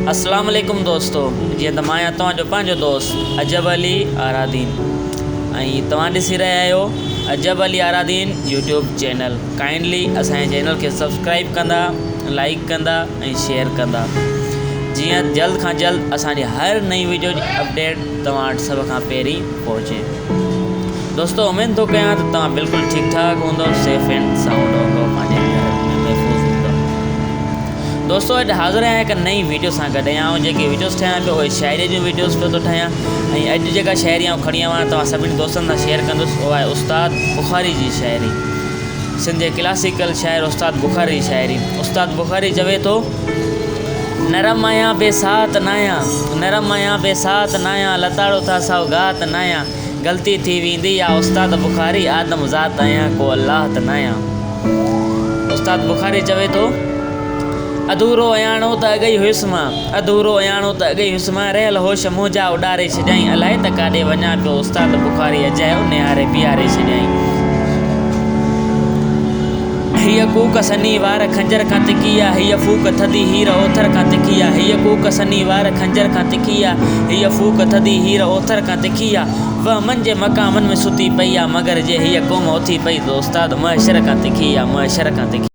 अस्सलाम वालेकुम दोस्तों, जी त मां आहियां तव्हांजो पंहिंजो दोस्त अजब अली आरादीन ऐं तव्हां ॾिसी रहिया आहियो अजब अली आरादीन यूट्यूब चैनल। काइंडली असांजे चैनल खे सब्सक्राइब कंदा, लाइक कंदा ऐं शेयर कंदा, जीअं जल्द खां जल्द असांजी हर नई वीडियो जी अपडेट तव्हां वटि सभ खां पहिरीं पहुचे। दोस्तों उमेद थो कयां त तव्हां बिल्कुलु ठीकु ठाक हूंदो, सेफ एंड साउंड हूंदो, पंहिंजे घर में महफ़ूज़ हूंदो। दोस्तों अॼु हाज़िर आहियां हिकु नई वीडियो सां गॾु। ऐं जेके वीडियोस ठाहियां पियो उहे शाइरी जूं वीडियोस पियो थो ठाहियां। ऐं अॼु जेका शाइरी आउं खणी आयो आहियां तव्हां सभिनी दोस्तनि सां शेयर कंदुसि, उहा आहे उस्ताद बुख़ारी जी शाइरी। सिंध जे क्लासिकल शाइर उस्ताद बुख़ारी जी शाइरी। उस्ताद बुख़ारी चवे थो, नरम आहियां बेसात नायां, नरम आहियां बेसात नायां, लताड़ो था सौगात नायां, ग़लती थी वेंदी आहे उस्ताद बुख़ारी, आदम ज़ात आहियां को अल्लाह त नायां। उस्ताद बुख़ारी चवे थो, अधूरो अयाणो त अॻई हुयुसि मां, अधूरो अयाणो त अॻई हुयुसि मां, रहियल होश मुंहिंजा उॾारे छॾियईं, अलाए त काॾे वञा पियो उस्ताद बुख़ारी, अजायो निहारे पीआरे छॾियईं। हीअ कूक सनी वार खंजर खां तिखी आहे, हीअ फूक थधी हीर ओथर खां तिखी आहे, हीअ कूक सनी वार खंजर खां तिखी आहे, हीअ फूक थधी हीर ओथर खां तिखी आहे, वह मंजे मक़ामनि में सुती पई आहे, मगर जे हीअ क़ौम उथी पई त उस्ताद महशर खां तिखी आहे, महशर खां तिखी।